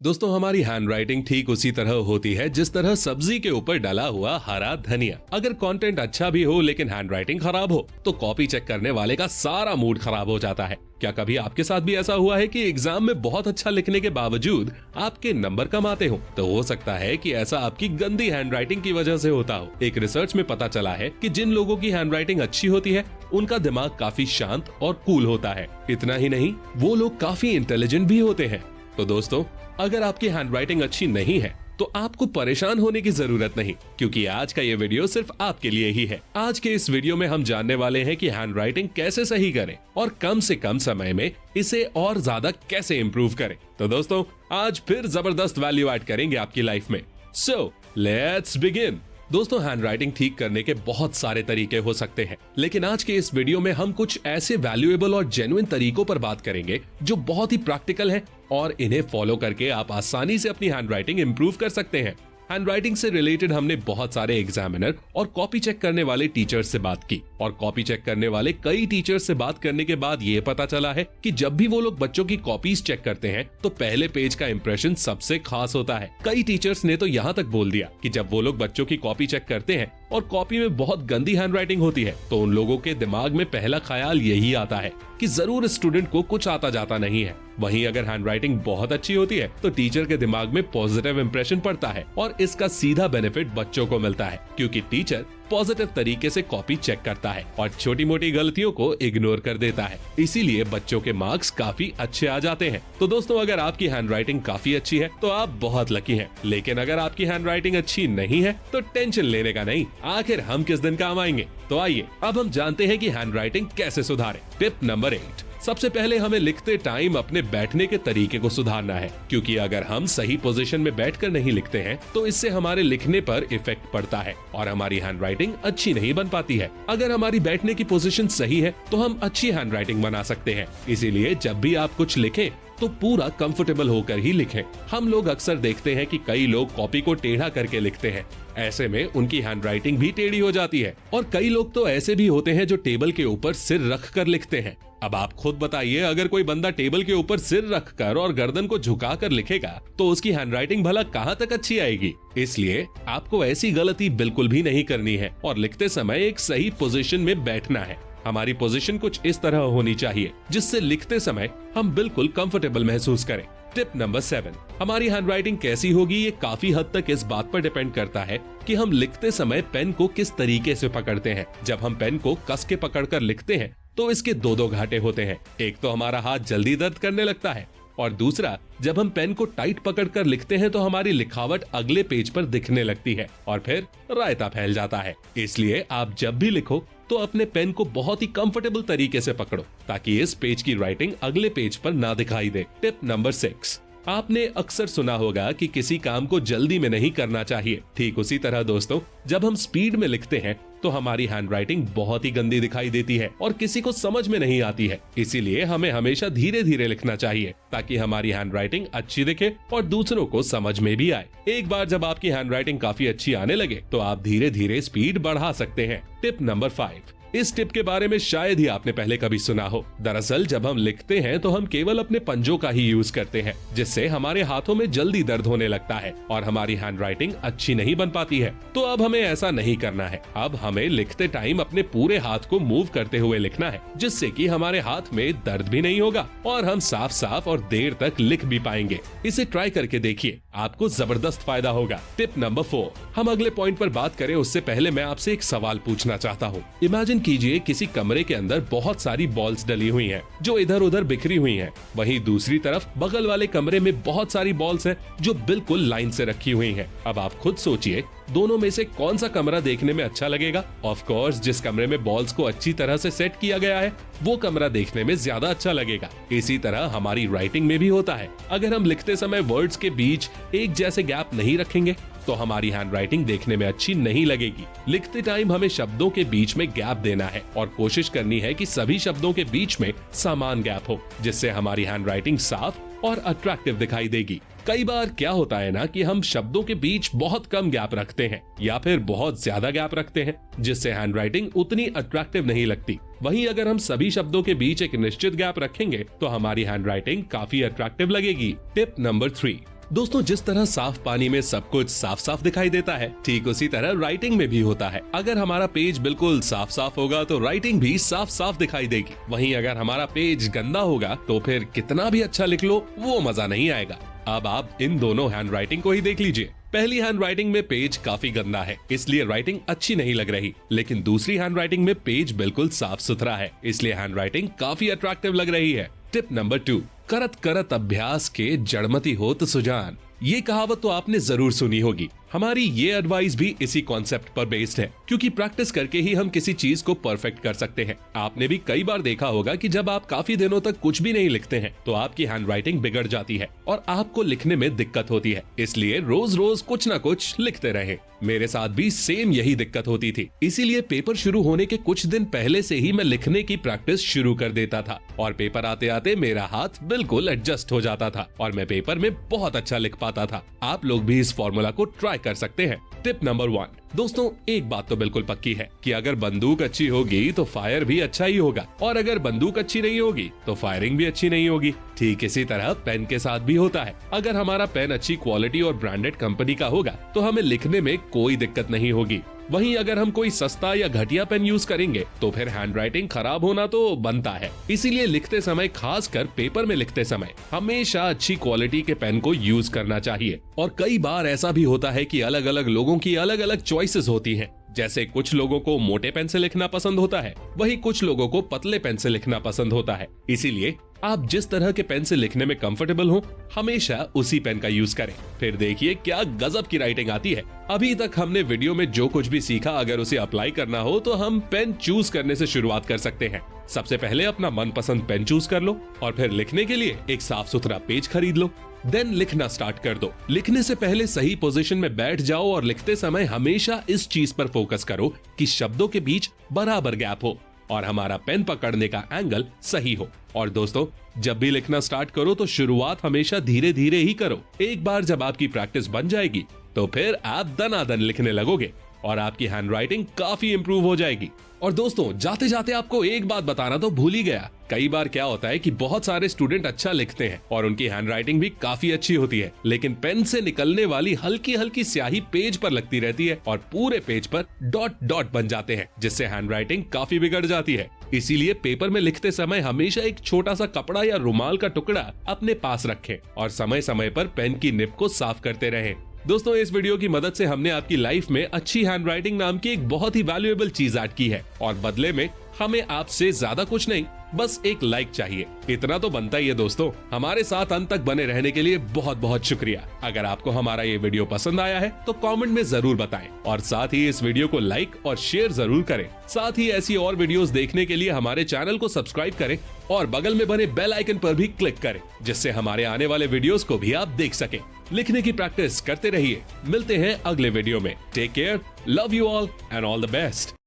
दोस्तों हमारी हैंडराइटिंग ठीक उसी तरह होती है जिस तरह सब्जी के ऊपर डला हुआ हरा धनिया। अगर कंटेंट अच्छा भी हो लेकिन हैंडराइटिंग खराब हो तो कॉपी चेक करने वाले का सारा मूड खराब हो जाता है। क्या कभी आपके साथ भी ऐसा हुआ है कि एग्जाम में बहुत अच्छा लिखने के बावजूद आपके नंबर कम आते हो? तो हो सकता है कि ऐसा आपकी गंदी हैंडराइटिंग की वजह से होता हो। एक रिसर्च में पता चला है कि जिन लोगों की हैंडराइटिंग अच्छी होती है उनका दिमाग काफी शांत और कूल होता है। इतना ही नहीं, वो लोग काफी इंटेलिजेंट भी होते हैं। तो दोस्तों, अगर आपकी हैंडराइटिंग अच्छी नहीं है तो आपको परेशान होने की जरूरत नहीं, क्योंकि आज का ये वीडियो सिर्फ आपके लिए ही है। आज के इस वीडियो में हम जानने वाले हैं कि हैंडराइटिंग कैसे सही करें और कम से कम समय में इसे और ज्यादा कैसे इंप्रूव करें। तो दोस्तों, आज फिर जबरदस्त वैल्यू ऐड करेंगे आपकी लाइफ में। So let's begin. दोस्तों, हैंडराइटिंग ठीक करने के बहुत सारे तरीके हो सकते हैं, लेकिन आज के इस वीडियो में हम कुछ ऐसे वैल्यूएबल और जेन्युइन तरीकों पर बात करेंगे जो बहुत ही प्रैक्टिकल हैं और इन्हें फॉलो करके आप आसानी से अपनी हैंडराइटिंग इंप्रूव कर सकते हैं। हैंडराइटिंग से रिलेटेड हमने बहुत सारे एग्जामिनर और कॉपी चेक करने वाले टीचर्स से बात की, और कॉपी चेक करने वाले कई टीचर्स से बात करने के बाद ये पता चला है कि जब भी वो लोग बच्चों की कॉपीज चेक करते हैं तो पहले पेज का इंप्रेशन सबसे खास होता है। कई टीचर्स ने तो यहाँ तक बोल दिया कि जब वो लोग बच्चों की कॉपी चेक करते हैं और कॉपी में बहुत गंदी हैंडराइटिंग होती है तो उन लोगों के दिमाग में पहला ख्याल यही आता है कि जरूर स्टूडेंट को कुछ आता जाता नहीं है। वहीं अगर हैंडराइटिंग बहुत अच्छी होती है तो टीचर के दिमाग में पॉजिटिव इंप्रेशन पड़ता है और इसका सीधा बेनिफिट बच्चों को मिलता है, क्योंकि टीचर पॉजिटिव तरीके से कॉपी चेक करता है और छोटी मोटी गलतियों को इग्नोर कर देता है। इसीलिए बच्चों के मार्क्स काफी अच्छे आ जाते हैं। तो दोस्तों, अगर आपकी हैंडराइटिंग काफी अच्छी है तो आप बहुत लकी हैं, लेकिन अगर आपकी हैंडराइटिंग अच्छी नहीं है तो टेंशन लेने का नहीं, आखिर हम किस दिन काम आएंगे। तो आइए अब हम जानते हैं कि हैंडराइटिंग कैसे सुधारें। Tip number 8। सबसे पहले हमें लिखते टाइम अपने बैठने के तरीके को सुधारना है, क्योंकि अगर हम सही पोजीशन में बैठकर नहीं लिखते हैं तो इससे हमारे लिखने पर इफेक्ट पड़ता है और हमारी हैंडराइटिंग अच्छी नहीं बन पाती है। अगर हमारी बैठने की पोजीशन सही है तो हम अच्छी हैंडराइटिंग बना सकते हैं। इसीलिए जब भी आप कुछ लिखें तो पूरा कंफर्टेबल होकर ही लिखें। हम लोग अक्सर देखते हैं कि कई लोग कॉपी को टेढ़ा करके लिखते हैं, ऐसे में उनकी हैंडराइटिंग भी टेढ़ी हो जाती है। और कई लोग तो ऐसे भी होते हैं जो टेबल के ऊपर सिर रख कर लिखते हैं। अब आप खुद बताइए, अगर कोई बंदा टेबल के ऊपर सिर रखकर और गर्दन को झुकाकर लिखेगा तो उसकी हैंडराइटिंग भला कहाँ तक अच्छी आएगी। इसलिए आपको ऐसी गलती बिल्कुल भी नहीं करनी है और लिखते समय एक सही पोजीशन में बैठना है। हमारी पोजीशन कुछ इस तरह होनी चाहिए जिससे लिखते समय हम बिल्कुल कंफर्टेबल महसूस करें। Tip number 7। हमारी हैंडराइटिंग कैसी होगी ये काफी हद तक इस बात पर डिपेंड करता है कि हम लिखते समय पेन को किस तरीके से पकड़ते हैं। जब हम पेन को कस के पकड़कर लिखते हैं तो इसके दो घाटे होते हैं। एक तो हमारा हाथ जल्दी दर्द करने लगता है, और दूसरा, जब हम पेन को टाइट पकड़कर लिखते हैं तो हमारी लिखावट अगले पेज पर दिखने लगती है और फिर रायता फैल जाता है। इसलिए आप जब भी लिखो तो अपने पेन को बहुत ही कंफर्टेबल तरीके से पकड़ो ताकि इस पेज की राइटिंग अगले पेज पर ना दिखाई दे। Tip number 6। आपने अक्सर सुना होगा कि किसी काम को जल्दी में नहीं करना चाहिए। ठीक उसी तरह दोस्तों, जब हम स्पीड में लिखते हैं तो हमारी हैंडराइटिंग बहुत ही गंदी दिखाई देती है और किसी को समझ में नहीं आती है। इसीलिए हमें हमेशा धीरे धीरे लिखना चाहिए ताकि हमारी हैंडराइटिंग अच्छी दिखे और दूसरों को समझ में भी आए। एक बार जब आपकी हैंडराइटिंग काफी अच्छी आने लगे तो आप धीरे धीरे स्पीड बढ़ा सकते हैं। Tip number 5। इस टिप के बारे में शायद ही आपने पहले कभी सुना हो। दरअसल जब हम लिखते हैं तो हम केवल अपने पंजों का ही यूज करते हैं, जिससे हमारे हाथों में जल्दी दर्द होने लगता है और हमारी हैंडराइटिंग अच्छी नहीं बन पाती है। तो अब हमें ऐसा नहीं करना है। अब हमें लिखते टाइम अपने पूरे हाथ को मूव करते हुए लिखना है, जिससे कि हमारे हाथ में दर्द भी नहीं होगा और हम साफ साफ और देर तक लिख भी पाएंगे। इसे ट्राई करके देखिए, आपको जबरदस्त फायदा होगा। Tip number 4। हम अगले पॉइंट पर बात करें उससे पहले मैं आपसे एक सवाल पूछना चाहता हूँ। इमेजिन कीजिए किसी कमरे के अंदर बहुत सारी बॉल्स डली हुई हैं, जो इधर उधर बिखरी हुई हैं। वहीं दूसरी तरफ बगल वाले कमरे में बहुत सारी बॉल्स हैं जो बिल्कुल लाइन से रखी हुई हैं। अब आप खुद सोचिए, दोनों में से कौन सा कमरा देखने में अच्छा लगेगा? ऑफ कोर्स, जिस कमरे में बॉल्स को अच्छी तरह से सेट किया गया है वो कमरा देखने में ज्यादा अच्छा लगेगा। इसी तरह हमारी राइटिंग में भी होता है। अगर हम लिखते समय वर्ड्स के बीच एक जैसे गैप नहीं रखेंगे तो हमारी हैंडराइटिंग देखने में अच्छी नहीं लगेगी। लिखते टाइम हमें शब्दों के बीच में गैप देना है और कोशिश करनी है कि सभी शब्दों के बीच में समान गैप हो, जिससे हमारी हैंडराइटिंग साफ और अट्रैक्टिव दिखाई देगी। कई बार क्या होता है ना कि हम शब्दों के बीच बहुत कम गैप रखते हैं या फिर बहुत ज्यादा गैप रखते हैं, जिससे हैंडराइटिंग उतनी अट्रैक्टिव नहीं लगती। वहीं अगर हम सभी शब्दों के बीच एक निश्चित गैप रखेंगे तो हमारी हैंडराइटिंग काफी अट्रैक्टिव लगेगी। Tip number 3। दोस्तों, जिस तरह साफ पानी में सब कुछ साफ साफ दिखाई देता है, ठीक उसी तरह राइटिंग में भी होता है। अगर हमारा पेज बिल्कुल साफ साफ होगा तो राइटिंग भी साफ साफ दिखाई देगी। वहीं अगर हमारा पेज गंदा होगा तो फिर कितना भी अच्छा लिख लो, वो मजा नहीं आएगा। अब आप इन दोनों हैंड राइटिंग को ही देख लीजिए। पहली हैंड राइटिंग में पेज काफी गंदा है, इसलिए राइटिंग अच्छी नहीं लग रही। लेकिन दूसरी हैंड राइटिंग में पेज बिल्कुल साफ सुथरा है, इसलिए हैंड राइटिंग काफी अट्रैक्टिव लग रही है। टिप नंबर 2, करत करत अभ्यास के जड़मती होत सुजान। ये कहावत तो आपने जरूर सुनी होगी। हमारी ये एडवाइस भी इसी कॉन्सेप्ट पर बेस्ड है, क्योंकि प्रैक्टिस करके ही हम किसी चीज को परफेक्ट कर सकते हैं। आपने भी कई बार देखा होगा कि जब आप काफी दिनों तक कुछ भी नहीं लिखते हैं तो आपकी हैंडराइटिंग बिगड़ जाती है और आपको लिखने में दिक्कत होती है। इसलिए रोज रोज कुछ न कुछ लिखते रहें। मेरे साथ भी सेम यही दिक्कत होती थी, इसीलिए पेपर शुरू होने के कुछ दिन पहले से ही मैं लिखने की प्रैक्टिस शुरू कर देता था और पेपर आते आते मेरा हाथ बिल्कुल एडजस्ट हो जाता था और मैं पेपर में बहुत अच्छा लिख पाता था। आप लोग भी इस फॉर्मूला को ट्राई कर सकते हैं। टिप नंबर 1, दोस्तों, एक बात तो बिल्कुल पक्की है कि अगर बंदूक अच्छी होगी तो फायर भी अच्छा ही होगा, और अगर बंदूक अच्छी नहीं होगी तो फायरिंग भी अच्छी नहीं होगी। ठीक इसी तरह पेन के साथ भी होता है। अगर हमारा पेन अच्छी क्वालिटी और ब्रांडेड कंपनी का होगा तो हमें लिखने में कोई दिक्कत नहीं होगी। वहीं अगर हम कोई सस्ता या घटिया पेन यूज करेंगे तो फिर हैंडराइटिंग खराब होना तो बनता है। इसीलिए लिखते समय, खासकर पेपर में लिखते समय, हमेशा अच्छी क्वालिटी के पेन को यूज करना चाहिए। और कई बार ऐसा भी होता है कि अलग अलग लोगों की अलग अलग चॉइसेस होती हैं। जैसे कुछ लोगों को मोटे पेन से लिखना पसंद होता है, वहीं कुछ लोगों को पतले पेन से लिखना पसंद होता है। इसीलिए आप जिस तरह के पेन से लिखने में कंफर्टेबल हो, हमेशा उसी पेन का यूज करें। फिर देखिए क्या गजब की राइटिंग आती है। अभी तक हमने वीडियो में जो कुछ भी सीखा, अगर उसे अप्लाई करना हो तो हम पेन चूज करने से शुरुआत कर सकते हैं। सबसे पहले अपना मनपसंद पेन चूज कर लो और फिर लिखने के लिए एक साफ सुथरा पेज खरीद लो। देन लिखना स्टार्ट कर दो। लिखने से पहले सही पोजीशन में बैठ जाओ और लिखते समय हमेशा इस चीज पर फोकस करो कि शब्दों के बीच बराबर गैप हो और हमारा पेन पकड़ने का एंगल सही हो। और दोस्तों, जब भी लिखना स्टार्ट करो तो शुरुआत हमेशा धीरे धीरे ही करो। एक बार जब आपकी प्रैक्टिस बन जाएगी तो फिर आप दनादन लिखने लगोगे और आपकी हैंडराइटिंग काफी इंप्रूव हो जाएगी। और दोस्तों, जाते जाते आपको एक बात बताना तो भूल ही गया। कई बार क्या होता है कि बहुत सारे स्टूडेंट अच्छा लिखते हैं और उनकी हैंडराइटिंग भी काफी अच्छी होती है, लेकिन पेन से निकलने वाली हल्की हल्की स्याही पेज पर लगती रहती है और पूरे पेज पर डॉट डॉट बन जाते हैं, जिससे हैंडराइटिंग काफी बिगड़ जाती है। इसीलिए पेपर में लिखते समय हमेशा एक छोटा सा कपड़ा या रुमाल का टुकड़ा अपने पास रखें और समय समय पर पेन की निब को साफ करते रहें। दोस्तों, इस वीडियो की मदद से हमने आपकी लाइफ में अच्छी हैंडराइटिंग नाम की एक बहुत ही वैल्यूएबल चीज ऐड की है और बदले में हमें आपसे ज्यादा कुछ नहीं, बस एक लाइक चाहिए। इतना तो बनता ही है। दोस्तों, हमारे साथ अंत तक बने रहने के लिए बहुत बहुत शुक्रिया। अगर आपको हमारा ये वीडियो पसंद आया है तो कमेंट में जरूर बताएं और साथ ही इस वीडियो को लाइक और शेयर जरूर करें। साथ ही ऐसी और वीडियोस देखने के लिए हमारे चैनल को सब्सक्राइब करें और बगल में बने बेल आइकन पर भी क्लिक करें, जिससे हमारे आने वाले वीडियोस को भी आप देख सकें। लिखने की प्रैक्टिस करते रहिए। मिलते हैं अगले वीडियो में। Take care, love you all and all the best.